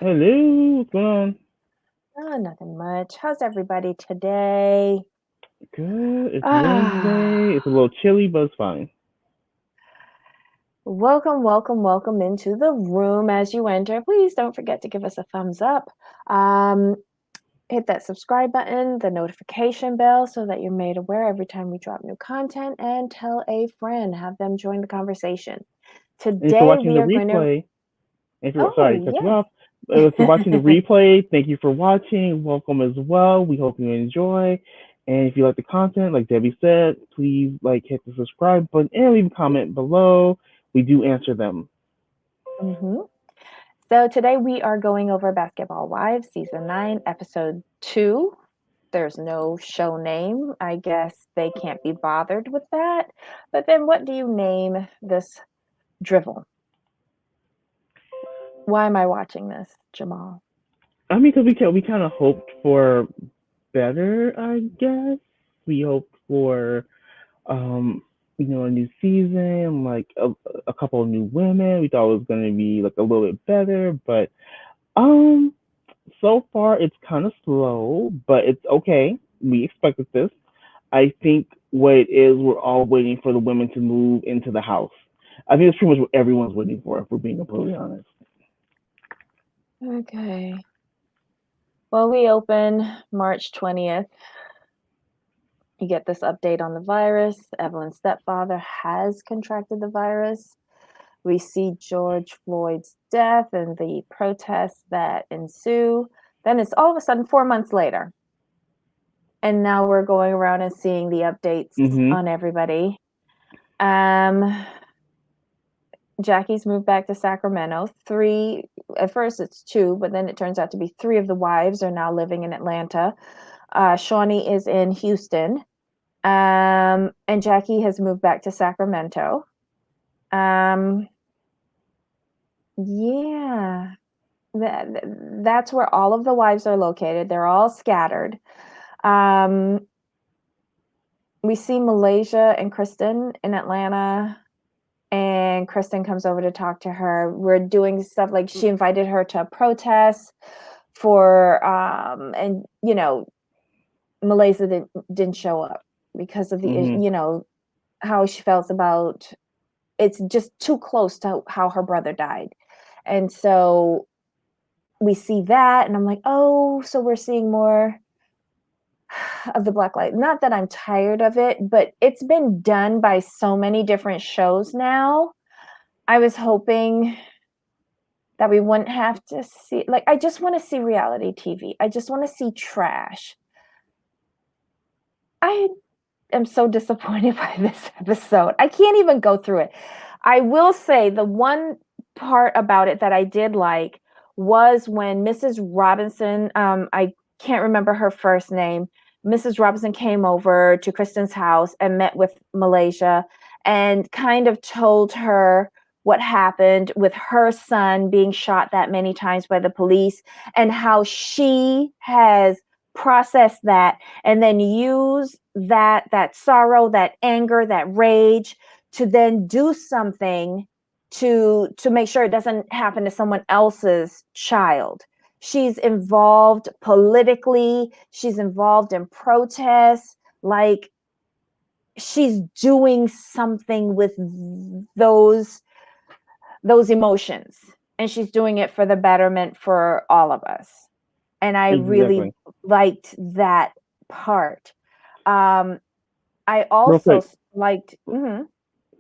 Hello, what's going on? Oh, nothing much. How's everybody today? Good. It's Wednesday. Ah, It's a little chilly, but it's fine. welcome into the room as you enter. Please don't forget to give us a thumbs up. Um, Hit that subscribe button, the notification bell, so that you're made aware every time we drop new content, and tell a friend, have them join the conversation. And if you're Today watching we the are going to. replay, if you're sorry to cut you Oh, off, if you're watching the yes. replay, thank you for watching. Welcome as well. We hope you enjoy. And if you like the content, like Debbie said, please hit the subscribe button and leave a comment below. We do answer them. hmm So today we are going over Basketball Wives, Season 9, Episode 2. There's no show name. I guess they can't be bothered with that. But then what do you name this drivel? Why am I watching this, Jamal? I mean, because we kind of hoped for better, I guess. We hoped for um, a new season, like a couple of new women. We thought it was gonna be like a little bit better, but um, so far it's kind of slow, but it's okay. We expected this. I think what it is, we're all waiting for the women to move into the house. I think it's pretty much what everyone's waiting for, if we're being completely honest. Okay. Well, we open March 20th. You get this update on the virus. Evelyn's stepfather has contracted the virus. We see George Floyd's death and the protests that ensue. Then it's all of a sudden 4 months later. And now we're going around and seeing the updates Mhm. on everybody. Um, Jackie's moved back to Sacramento. Three, at first it's two, but then it turns out to be three of the wives are now living in Atlanta. Shawnee is in Houston. And Jackie has moved back to Sacramento. Um, yeah, that's where all of the wives are located. They're all scattered. Um, we see Malaysia and Kristen in Atlanta, and Kristen comes over to talk to her. We're doing stuff like she invited her to a protest for, and Malaysia didn't show up because of the, Mhm. how she felt about it's just too close to how her brother died. And so we see that, and I'm like, oh, so we're seeing more of the Black light. Not that I'm tired of it, but it's been done by so many different shows now. I was hoping that we wouldn't have to see, like, I just want to see reality TV. I just want to see trash. I am so disappointed by this episode. I can't even go through it. I will say the one part about it that I did like was when Mrs. Robinson, I can't remember her first name. Mrs. Robinson came over to Kristen's house and met with Malaysia and kind of told her what happened with her son being shot that many times by the police and how she has processed that and then use that sorrow, that anger, that rage to then do something to make sure it doesn't happen to someone else's child. She's involved politically, she's involved in protests, like she's doing something with those those emotions, and she's doing it for the betterment for all of us. And I really Exactly. liked that part. um I Real also quick, liked. Mhm.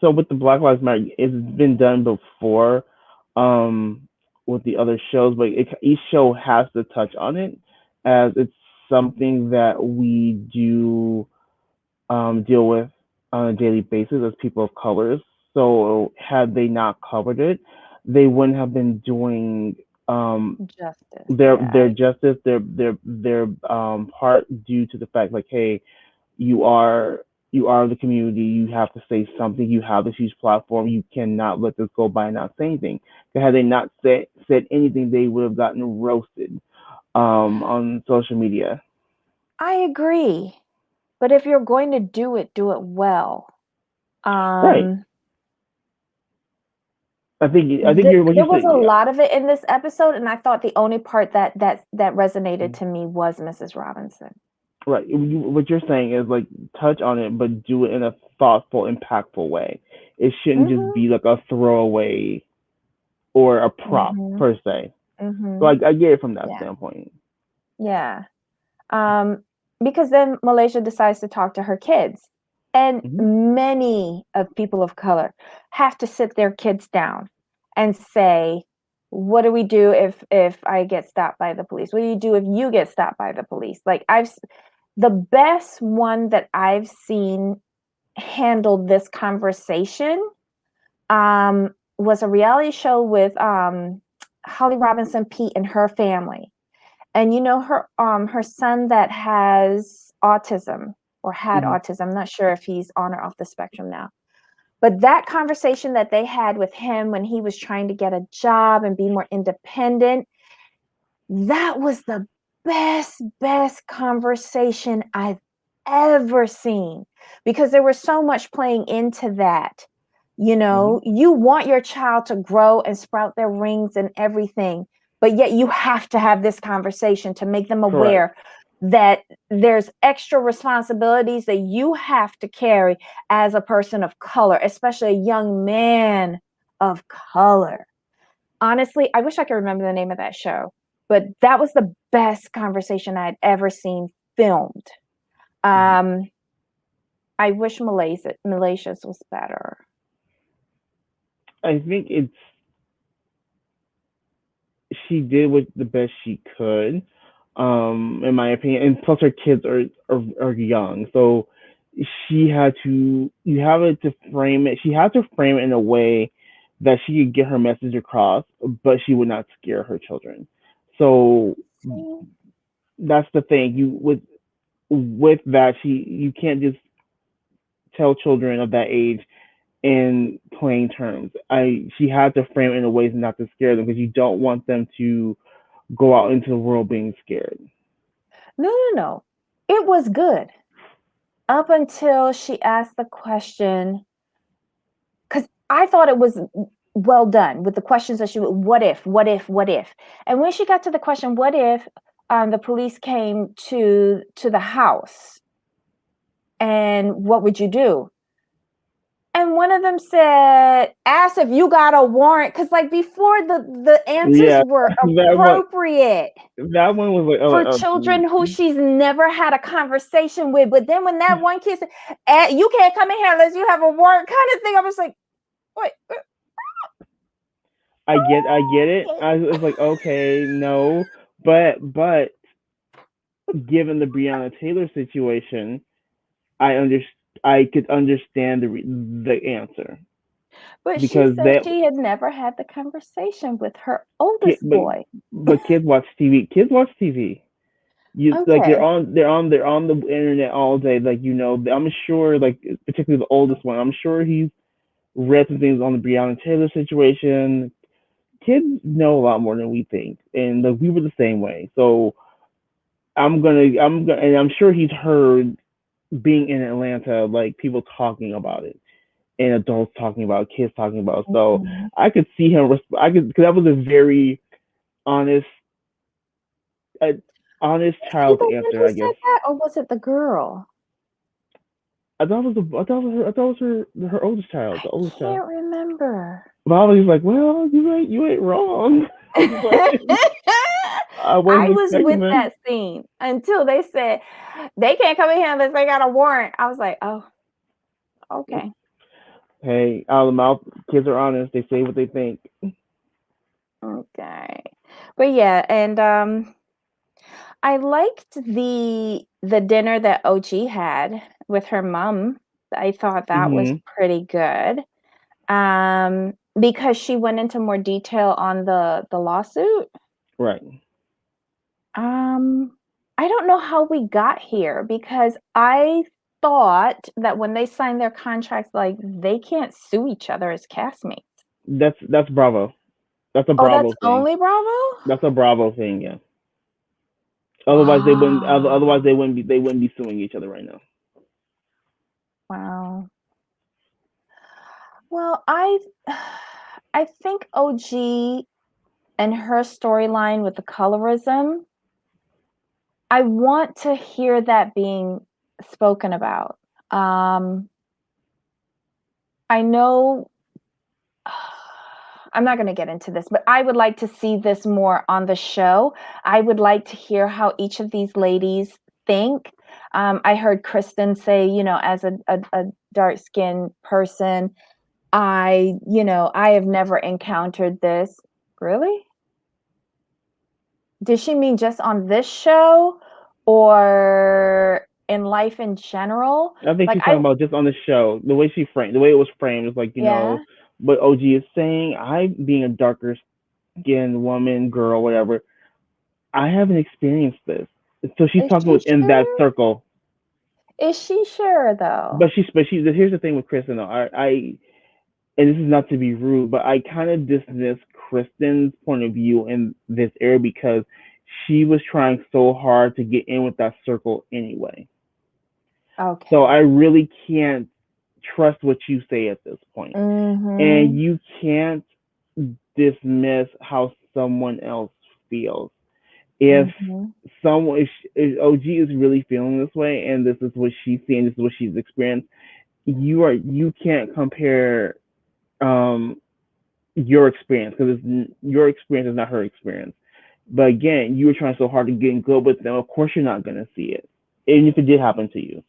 so with the Black Lives Matter, it's been done before, um, with the other shows, but each show has to touch on it, as it's something that we do deal with on a daily basis as people of colors. So had they not covered it, they wouldn't have been doing Justice, their yeah. justice, their part, due to the fact, like, hey, you are you are the community. You have to say something. You have this huge platform. You cannot let this go by and not say anything. Because had they not said anything, they would have gotten roasted on social media. I agree, but if you're going to do it well. Right. um I think you're what There you're was saying. a Yeah, lot of it in this episode, and I thought the only part that resonated to me was Mrs. Robinson. right. What you're saying is like touch on it, but do it in a thoughtful, impactful way. It shouldn't just Mhm. be like a throwaway or a prop Mhm. per se. So Mhm. I get it from that Yeah. standpoint. Yeah. Um, because then Malaysia decides to talk to her kids. And Hmm. many of people of color have to sit their kids down and say, what do we do if I get stopped by the police? What do you do if you get stopped by the police? Like the best one that I've seen handle this conversation was a reality show with Holly Robinson Pete and her family. And you know her son that has autism or had Hmm. autism. I'm not sure if he's on or off the spectrum now. But that conversation that they had with him when he was trying to get a job and be more independent, that was the best conversation I've ever seen because there was so much playing into that. You Hmm. know, you want your child to grow and sprout their wings and everything, but yet you have to have this conversation to make them Correct. aware that there's extra responsibilities that you have to carry as a person of color, especially a young man of color. Honestly, I wish I could remember the name of that show, but that was the best conversation I'd ever seen filmed. Hmm. Um, I wish Malaysia's was better. I think it's she did what the best she could, in my opinion. And plus, her kids are young, so she had to. You have it to frame it. She had to frame it in a way that she could get her message across, but she would not scare her children. So that's the thing. You with that, you can't just tell children of that age in plain terms. She had to frame it in a way not to scare them because you don't want them to go out into the world being scared. No. It was good up until she asked the question because I thought it was well done with the questions that she would, what if, and when she got to the question, what if the police came to the house, and what would you do? And one of them said, ask if you got a warrant. Cause like before the answers Yeah, were that one appropriate that one was like, for oh, children who she's never had a conversation with. But then when that one kid said, you can't come in here unless you have a warrant kind of thing, I was like, wait, I get it. I was like, okay, no, but given the Breonna Taylor situation, I under I could understand the answer but she because said she had never had the conversation with her ki- oldest but boy. but kids watch TV. Kids watch TV. You like Okay. they're on the internet all day. Like I'm sure like particularly the oldest one. I'm sure he's read some things on the Breonna Taylor situation. Kids know a lot more than we think, and like we were the same way. So and I'm sure he's heard being in Atlanta, like people talking about it, and adults talking about it, kids talking about it. So Mhm. I could see him. I could because that was a very honest, uh, honest Was he child's the one answer, who I guess. said that, or was it the girl? I thought it was her oldest child, I the oldest child. can't remember. But I was like, well, you ain't wrong. But I I wasn't was expecting with that. that scene until they said they can't come in here unless they got a warrant. I was like, oh, okay. Hey, out of the mouth, kids are honest. They say what they think. Okay. But yeah, and I liked the dinner that OG had with her mom. I thought that was Hmm. pretty good. Because she went into more detail on the lawsuit. Right. Um, I don't know how we got here because I thought that when they signed their contracts, like they can't sue each other as castmates. That's Bravo. That's a Oh, that's Bravo thing. only Bravo? That's a Bravo thing. Yeah. Otherwise they wouldn't. Otherwise Wow. they wouldn't be suing each other right now. Wow. Well, I I think OG and her storyline with the colorism, I want to hear that being spoken about. I know I'm not going to get into this, but I would like to see this more on the show. I would like to hear how each of these ladies think. I heard Kristen say, as a dark skinned person, I have never encountered this. Really? Does she mean just on this show or in life in general? I think Like, she's talking about just on the show, the way the way it was framed is like, yeah. what OG is saying. I, being a darker skinned woman, girl, whatever, I haven't experienced this. So she's Is talking she within that sure? circle. Is she sure though? But here's the thing with Kristen though. And this is not to be rude, but I kind of dismiss Kristen's point of view in this area because she was trying so hard to get in with that circle anyway. So I Okay. really can't trust what you say at this point. And Mhm. you can't dismiss how someone else feels. If Mhm. if OG is really feeling this way and this is what she's seeing, this is what she's experienced, you can't compare um your experience because your experience is not her experience. But again, you were trying so hard to get in good with them. Of course, you're not gonna see it, even if it did happen to you.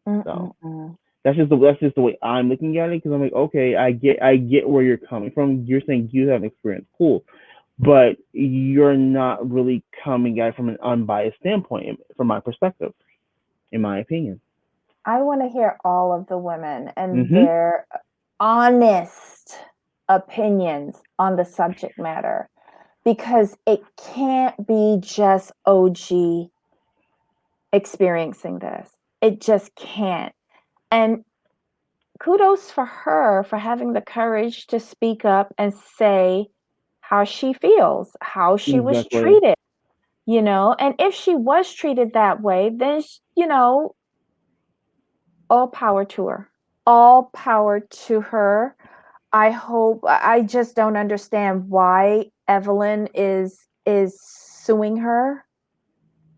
So Mm-mm-mm. that's just the way I'm looking at it because I'm like, okay, I get where you're coming from. You're saying you have experience, cool, but you're not really coming at it from an unbiased standpoint, from my perspective, in my opinion. I want to hear all of the women and Mhm. their honest opinions on the subject matter because it can't be just OG experiencing this. It just can't. And kudos for her for having the courage to speak up and say how she feels, how she was Exactly. treated, and if she was treated that way, then, all power to her. All power to her. I just don't understand why Evelyn is suing her.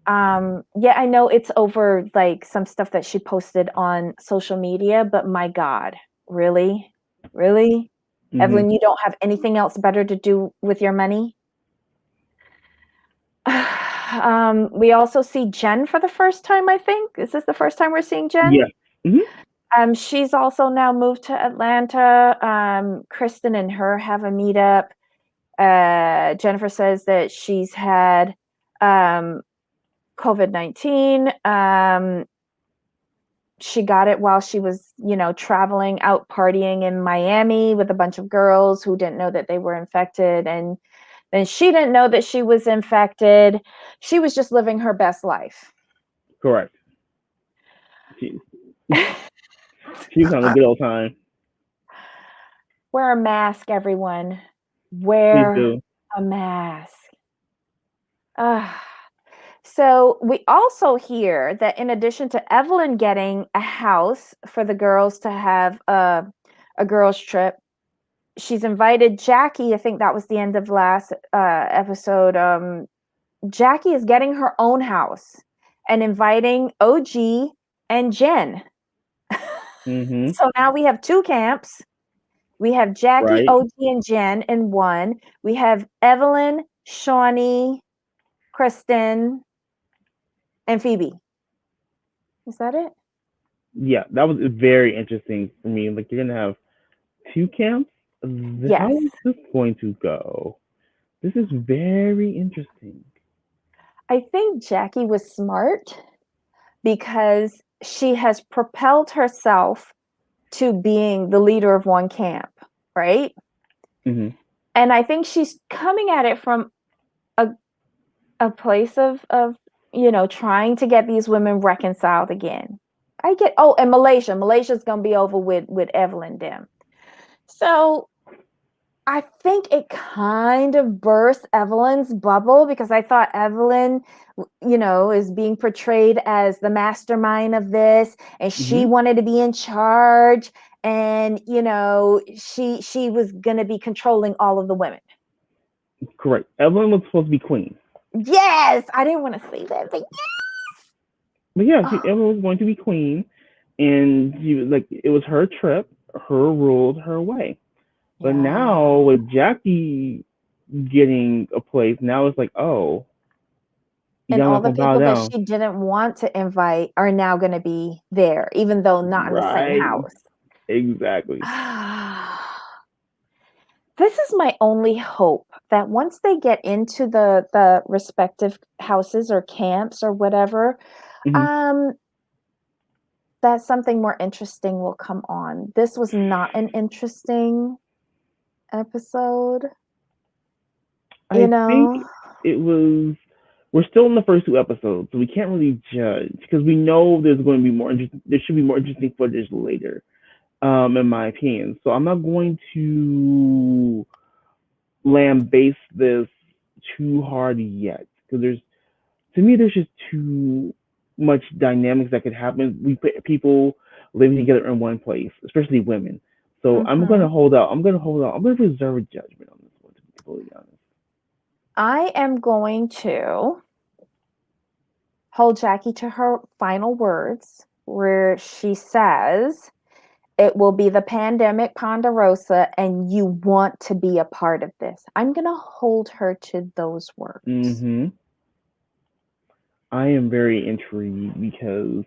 Yeah, I know it's over like some stuff that she posted on social media, but my God, really? Really? Mhm. Evelyn, you don't have anything else better to do with your money? We also see Jen for the first time, I think. Is this the first time we're seeing Jen? Yeah. Mhm. She's also now moved to Atlanta. Kristen and her have a meetup. Jennifer says that she's had COVID-19. She got it while she was, traveling out partying in Miami with a bunch of girls who didn't know that they were infected. And then she didn't know that she was infected. She was just living her best life. Correct. She she was having a good old time. Wear a mask, everyone. Please Wear do. a mask. Ah. So we also hear that in addition to Evelyn getting a house for the girls to have a girls trip, she's invited Jackie. I think that was the end of last episode. Jackie is getting her own house and inviting OG and Jen. Mhm. So now we have two camps. We have Jackie, Right. OG, and Jen in one. We have Evelyn, Shawnee, Kristen, and Phoebe. Is that it? Yeah, that was very interesting for me. Like you're gonna have two camps. How Yes. is this going to go? This is very interesting. I think Jackie was smart because she has propelled herself to being the leader of one camp, right? Mhm. And I think she's coming at it from a a place of trying to get these women reconciled again. I get and Malaysia's gonna be over with Evelyn Dim. So I think it kind of burst Evelyn's bubble because I thought Evelyn, is being portrayed as the mastermind of this and she Mhm. wanted to be in charge. and she was going to be controlling all of the women. Correct. Evelyn was supposed to be queen. Yes, I didn't want to say that, but But yeah, oh, Evelyn was going to be queen, and it was her trip, her rules, her way. But yeah. now with Jackie getting a place, now it's like, oh, And y'all all not the gonna bow people that down, she didn't want to invite are now going to be there, even though not in the same right? house. Exactly. This is my only hope, that once they get into the respective houses or camps or whatever, Hmm. um, that something more interesting will come on. This was not an interesting episode, you I think know? it was. We're still in the first two episodes, so we can't really judge because we know there's going to be more. There should be more interesting footage later, in my opinion. So I'm not going to lambaste this too hard yet because to me there's just too much dynamics that could happen. We put people living together in one place, especially women. So I'm gonna Mhm. hold out. I'm gonna hold out. I'm gonna reserve a judgment on this one, to be completely honest. I am going to hold Jackie to her final words, where she says, "It will be the pandemic Ponderosa, and you want to be a part of this." I'm going to hold her to those words. Hmm. I am very intrigued because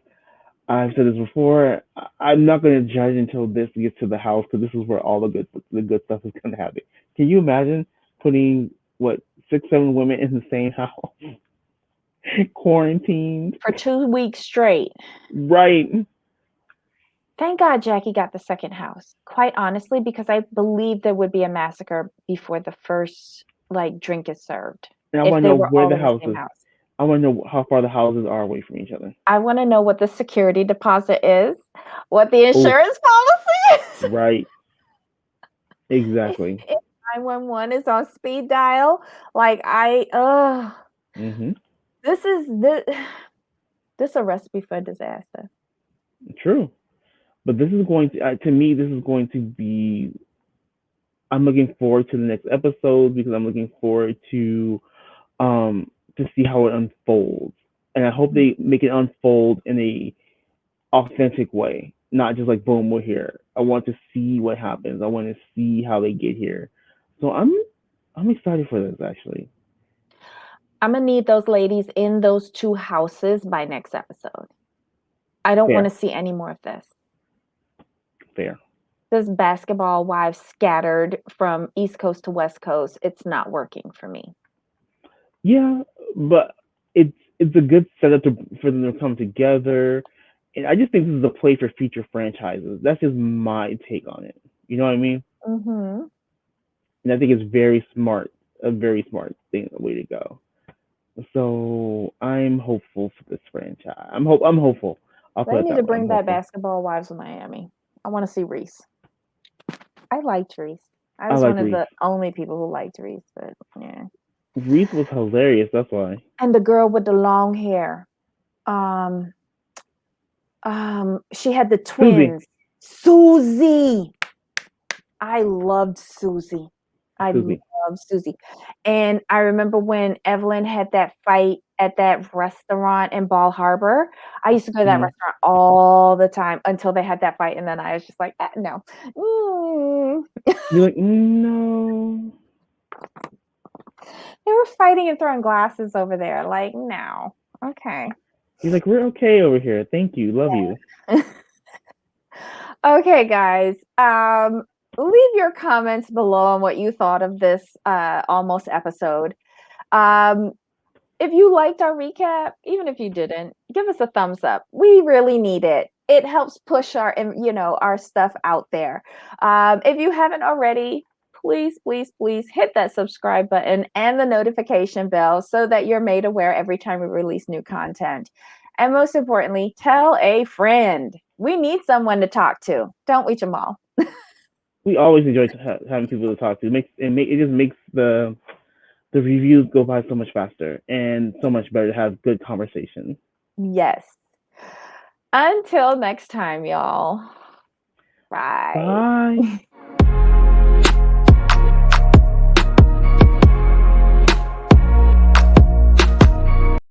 I've said this before. I'm not gonna judge until this gets to the house because this is where all the good stuff is gonna happen. Can you imagine putting what 6, 7 women in the same house, quarantined? For 2 weeks straight. Right. Thank God Jackie got the second house, quite honestly, because I believe there would be a massacre before the first drink is served And I if want to they know were where all the in the house same is. house. I want to know how far the houses are away from each other. I want to know what the security deposit is, what the Oh, insurance policy is. right. if, Exactly. if 911 is on speed dial, like I Hmm. this is this this a recipe for disaster. True. But this is going to me, this is going to be. I'm looking forward to the next episode because I'm looking forward to see how it unfolds, and I hope they make it unfold in a authentic way, not just like boom, we're here. I want to see what happens. I want to see how they get here. So I'm excited for this actually. I'm gonna need those ladies in those two houses by next episode. I don't want Fair, to see any more of this. fair. This basketball wives scattered from East Coast to West Coast, it's not working for me. Yeah, but it's a good setup for them to come together, and I just think this is a play for future franchises. That's just my take on it. You know what I mean? Mhm. And I think it's very smart, a very smart thing, a way to go. So I'm hopeful for this franchise. I'm hopeful. I'll They put it need to that way. I'm bring back hopeful. Basketball Wives of Miami. I want to see Reese. I liked Reese. I I was like one of Reese. the only people who liked Reese, but yeah. Reese was hilarious. That's why. And the girl with the long hair. Um, she had the Susie. twins. Susie. I loved Susie. I Susie. love Susie. And I remember when Evelyn had that fight at that restaurant in Ball Harbor. I used to go to that Hmm. restaurant all the time until they had that fight, and then I was just like, no. Mm. You're like, no. They were fighting and throwing glasses over there. Like, no. Okay. He's like, we're okay over here. Thank you. Love you. Okay, guys. Leave your comments below on what you thought of this almost episode. Um, if you liked our recap, even if you didn't, give us a thumbs up. We really need it. It helps push our stuff out there. If you haven't already, please, please, please hit that subscribe button and the notification bell so that you're made aware every time we release new content. And most importantly, tell a friend. We need someone to talk to, don't we, Jamal? We always enjoy having people to talk to. It just makes the reviews go by so much faster and so much better to have good conversation. Yes. Until next time, y'all. Bye. Bye.